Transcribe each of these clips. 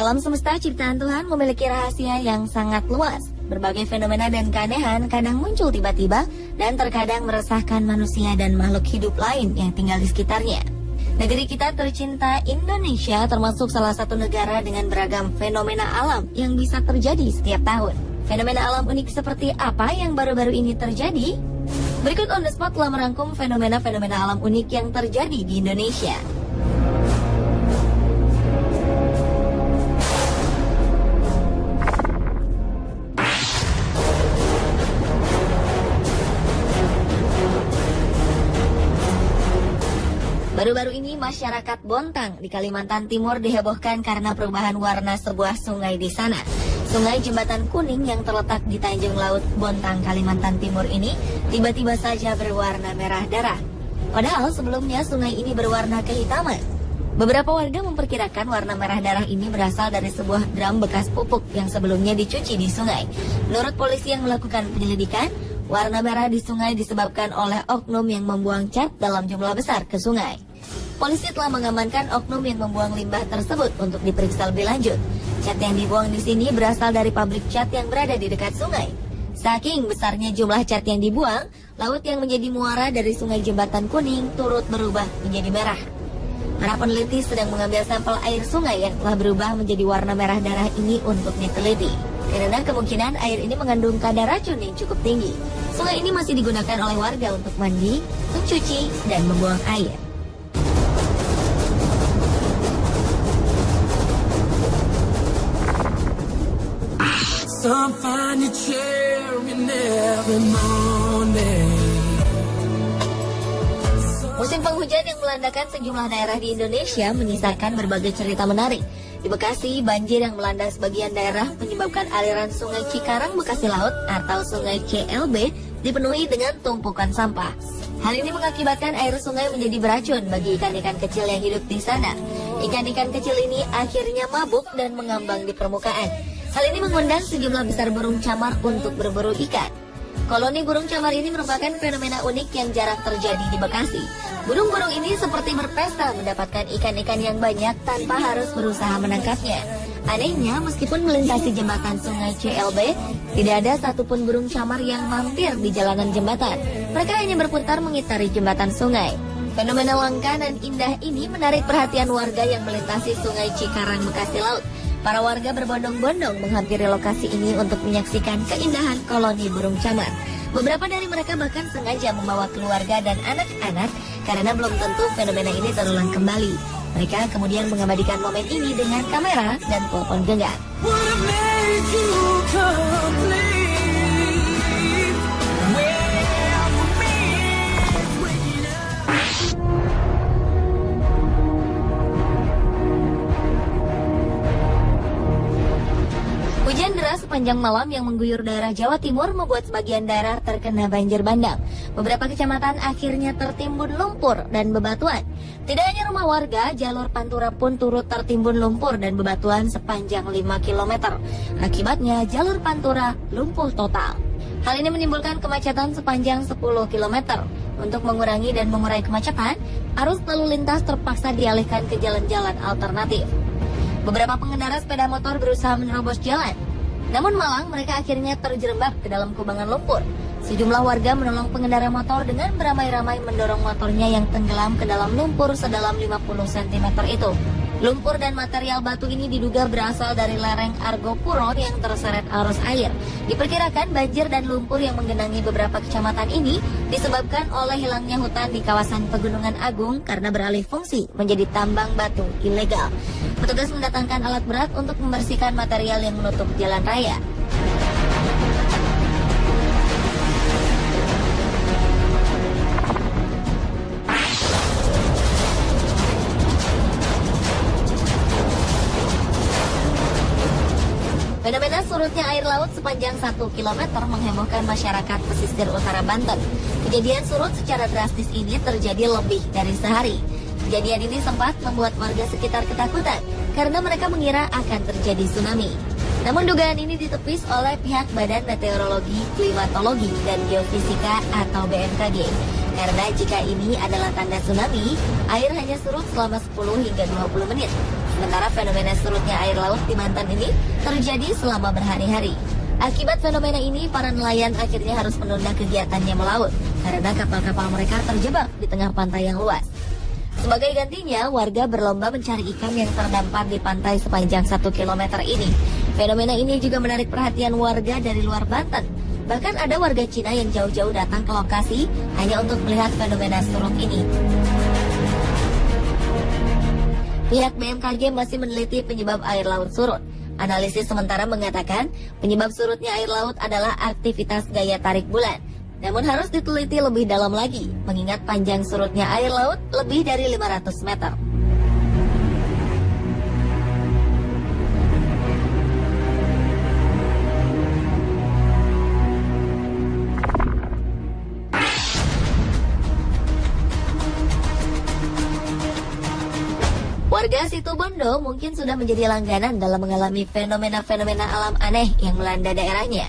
Alam semesta ciptaan Tuhan memiliki rahasia yang sangat luas. Berbagai fenomena dan keanehan kadang muncul tiba-tiba dan terkadang meresahkan manusia dan makhluk hidup lain yang tinggal di sekitarnya. Negeri kita tercinta Indonesia termasuk salah satu negara dengan beragam fenomena alam yang bisa terjadi setiap tahun. Fenomena alam unik seperti apa yang baru-baru ini terjadi? Berikut On The Spot telah merangkum fenomena-fenomena alam unik yang terjadi di Indonesia. Baru-baru ini masyarakat Bontang di Kalimantan Timur dihebohkan karena perubahan warna sebuah sungai di sana. Sungai Jembatan Kuning yang terletak di Tanjung Laut Bontang, Kalimantan Timur ini tiba-tiba saja berwarna merah darah. Padahal sebelumnya sungai ini berwarna kehitaman. Beberapa warga memperkirakan warna merah darah ini berasal dari sebuah drum bekas pupuk yang sebelumnya dicuci di sungai. Menurut polisi yang melakukan penyelidikan, warna merah di sungai disebabkan oleh oknum yang membuang cat dalam jumlah besar ke sungai. Polisi telah mengamankan oknum yang membuang limbah tersebut untuk diperiksa lebih lanjut. Cat yang dibuang di sini berasal dari pabrik cat yang berada di dekat sungai. Saking besarnya jumlah cat yang dibuang, laut yang menjadi muara dari sungai Jembatan Kuning turut berubah menjadi merah. Para peneliti sedang mengambil sampel air sungai yang telah berubah menjadi warna merah darah ini untuk diteliti. Karena kemungkinan air ini mengandung kadar racun yang cukup tinggi. Sungai ini masih digunakan oleh warga untuk mandi, mencuci, dan membuang air. Musim penghujan yang melandakan sejumlah daerah di Indonesia menyisakan berbagai cerita menarik. Di Bekasi, banjir yang melanda sebagian daerah menyebabkan aliran sungai Cikarang Bekasi Laut atau sungai CLB dipenuhi dengan tumpukan sampah. Hal ini mengakibatkan air sungai menjadi beracun bagi ikan-ikan kecil yang hidup di sana. Ikan-ikan kecil ini akhirnya mabuk dan mengambang di permukaan. Hal ini mengundang sejumlah besar burung camar untuk berburu ikan. Koloni burung camar ini merupakan fenomena unik yang jarang terjadi di Bekasi. Burung-burung ini seperti berpesta mendapatkan ikan-ikan yang banyak tanpa harus berusaha menangkapnya. Anehnya, meskipun melintasi jembatan sungai CLB, tidak ada satupun burung camar yang mampir di jalanan jembatan. Mereka hanya berputar mengitari jembatan sungai. Fenomena langka dan indah ini menarik perhatian warga yang melintasi sungai Cikarang Bekasi Laut. Para warga berbondong-bondong menghampiri lokasi ini untuk menyaksikan keindahan koloni burung camar. Beberapa dari mereka bahkan sengaja membawa keluarga dan anak-anak karena belum tentu fenomena ini terulang kembali. Mereka kemudian mengabadikan momen ini dengan kamera dan telepon genggam. Hujan deras sepanjang malam yang mengguyur daerah Jawa Timur membuat sebagian daerah terkena banjir bandang. Beberapa kecamatan akhirnya tertimbun lumpur dan bebatuan. Tidak hanya rumah warga, jalur pantura pun turut tertimbun lumpur dan bebatuan sepanjang 5 km. Akibatnya jalur pantura lumpuh total. Hal ini menimbulkan kemacetan sepanjang 10 km. Untuk mengurangi dan mengurai kemacetan, arus lalu lintas terpaksa dialihkan ke jalan-jalan alternatif. Beberapa pengendara sepeda motor berusaha menerobos jalan. Namun malang mereka akhirnya terjerembab ke dalam kubangan lumpur. Sejumlah warga menolong pengendara motor dengan beramai-ramai mendorong motornya yang tenggelam ke dalam lumpur sedalam 50 cm itu. Lumpur dan material batu ini diduga berasal dari lereng Argopuro yang terseret arus air. Diperkirakan banjir dan lumpur yang menggenangi beberapa kecamatan ini disebabkan oleh hilangnya hutan di kawasan Pegunungan Agung karena beralih fungsi menjadi tambang batu ilegal. Petugas mendatangkan alat berat untuk membersihkan material yang menutup jalan raya. Fenomena surutnya air laut sepanjang 1 km menghebohkan masyarakat pesisir utara Banten. Kejadian surut secara drastis ini terjadi lebih dari sehari. Kejadian ini sempat membuat warga sekitar ketakutan karena mereka mengira akan terjadi tsunami. Namun dugaan ini ditepis oleh pihak Badan Meteorologi, Klimatologi, dan Geofisika atau BMKG. Karena jika ini adalah tanda tsunami, air hanya surut selama 10 hingga 20 menit. Sementara fenomena surutnya air laut di Banten ini terjadi selama berhari-hari. Akibat fenomena ini, para nelayan akhirnya harus menunda kegiatannya melaut karena kapal-kapal mereka terjebak di tengah pantai yang luas. Sebagai gantinya, warga berlomba mencari ikan yang terdampar di pantai sepanjang 1 km ini. Fenomena ini juga menarik perhatian warga dari luar Banten. Bahkan ada warga Cina yang jauh-jauh datang ke lokasi hanya untuk melihat fenomena surut ini. Pihak BMKG masih meneliti penyebab air laut surut. Analisis sementara mengatakan penyebab surutnya air laut adalah aktivitas gaya tarik bulan. Namun harus diteliti lebih dalam lagi, mengingat panjang surutnya air laut lebih dari 500 meter. Warga Situbondo mungkin sudah menjadi langganan dalam mengalami fenomena-fenomena alam aneh yang melanda daerahnya.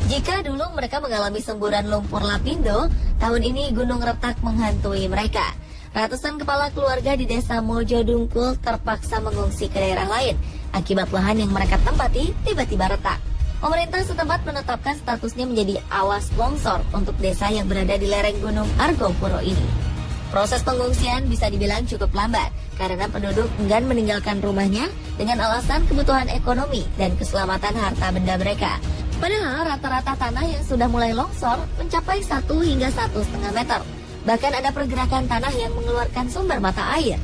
Jika dulu mereka mengalami semburan lumpur lapindo, tahun ini Gunung Retak menghantui mereka. Ratusan kepala keluarga di desa Mojo Dungkul terpaksa mengungsi ke daerah lain akibat lahan yang mereka tempati tiba-tiba retak. Pemerintah setempat menetapkan statusnya menjadi awas longsor untuk desa yang berada di lereng Gunung Argopuro ini. Proses pengungsian bisa dibilang cukup lambat karena penduduk enggan meninggalkan rumahnya dengan alasan kebutuhan ekonomi dan keselamatan harta benda mereka. Padahal rata-rata tanah yang sudah mulai longsor mencapai 1 hingga 1,5 meter. Bahkan ada pergerakan tanah yang mengeluarkan sumber mata air.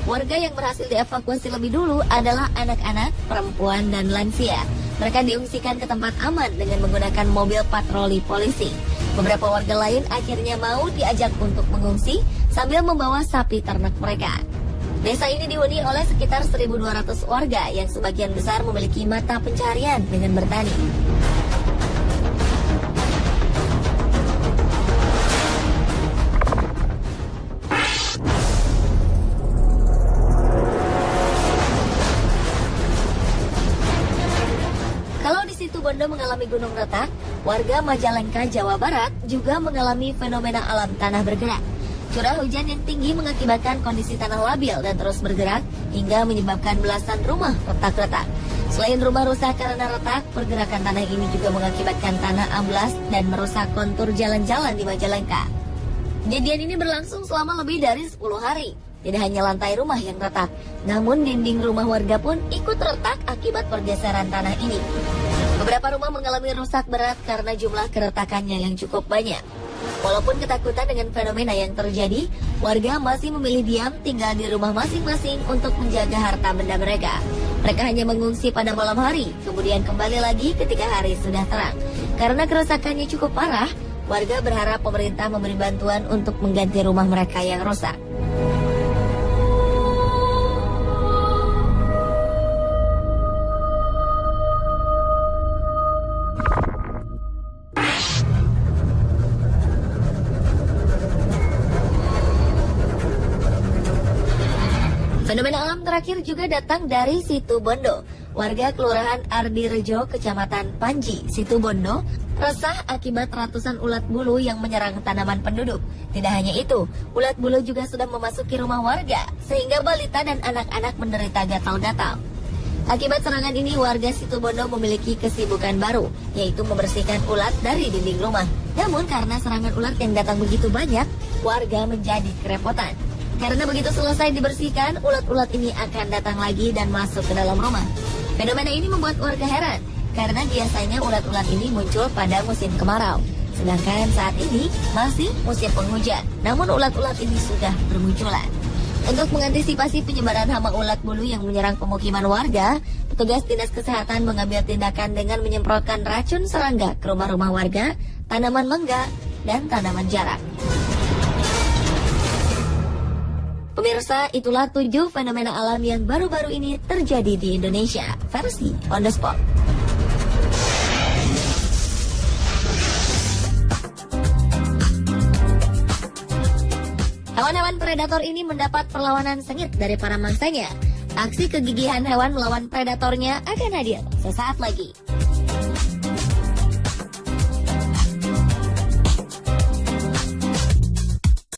Warga yang berhasil dievakuasi lebih dulu adalah anak-anak, perempuan, dan lansia. Mereka diungsikan ke tempat aman dengan menggunakan mobil patroli polisi. Beberapa warga lain akhirnya mau diajak untuk mengungsi sambil membawa sapi ternak mereka. Desa ini dihuni oleh sekitar 1.200 warga yang sebagian besar memiliki mata pencaharian dengan bertani. Situbondo mengalami gunung retak, warga Majalengka, Jawa Barat juga mengalami fenomena alam tanah bergerak. Curah hujan yang tinggi mengakibatkan kondisi tanah labil dan terus bergerak hingga menyebabkan belasan rumah retak-retak. Selain rumah rusak karena retak, pergerakan tanah ini juga mengakibatkan tanah amblas dan merusak kontur jalan-jalan di Majalengka. Kejadian ini berlangsung selama lebih dari 10 hari. Tidak hanya lantai rumah yang retak, namun dinding rumah warga pun ikut retak akibat pergeseran tanah ini. Beberapa rumah mengalami rusak berat karena jumlah keretakannya yang cukup banyak. Walaupun ketakutan dengan fenomena yang terjadi, warga masih memilih diam tinggal di rumah masing-masing untuk menjaga harta benda mereka. Mereka hanya mengungsi pada malam hari, kemudian kembali lagi ketika hari sudah terang. Karena kerusakannya cukup parah, warga berharap pemerintah memberi bantuan untuk mengganti rumah mereka yang rusak. Fenomena alam terakhir juga datang dari Situbondo. Warga Kelurahan Ardirejo, Kecamatan Panji, Situbondo, resah akibat ratusan ulat bulu yang menyerang tanaman penduduk. Tidak hanya itu, ulat bulu juga sudah memasuki rumah warga, sehingga balita dan anak-anak menderita gatal-gatal. Akibat serangan ini, warga Situbondo memiliki kesibukan baru, yaitu membersihkan ulat dari dinding rumah. Namun karena serangan ulat yang datang begitu banyak, warga menjadi kerepotan. Karena begitu selesai dibersihkan, ulat-ulat ini akan datang lagi dan masuk ke dalam rumah. Fenomena ini membuat warga heran, karena biasanya ulat-ulat ini muncul pada musim kemarau. Sedangkan saat ini masih musim penghujan, namun ulat-ulat ini sudah bermunculan. Untuk mengantisipasi penyebaran hama ulat bulu yang menyerang pemukiman warga, petugas Dinas Kesehatan mengambil tindakan dengan menyemprotkan racun serangga ke rumah-rumah warga, tanaman mangga, dan tanaman jarak. Pemirsa, itulah 7 fenomena alam yang baru-baru ini terjadi di Indonesia, versi On The Spot. Hewan-hewan predator ini mendapat perlawanan sengit dari para mangsanya. Aksi kegigihan hewan melawan predatornya akan hadir sesaat lagi.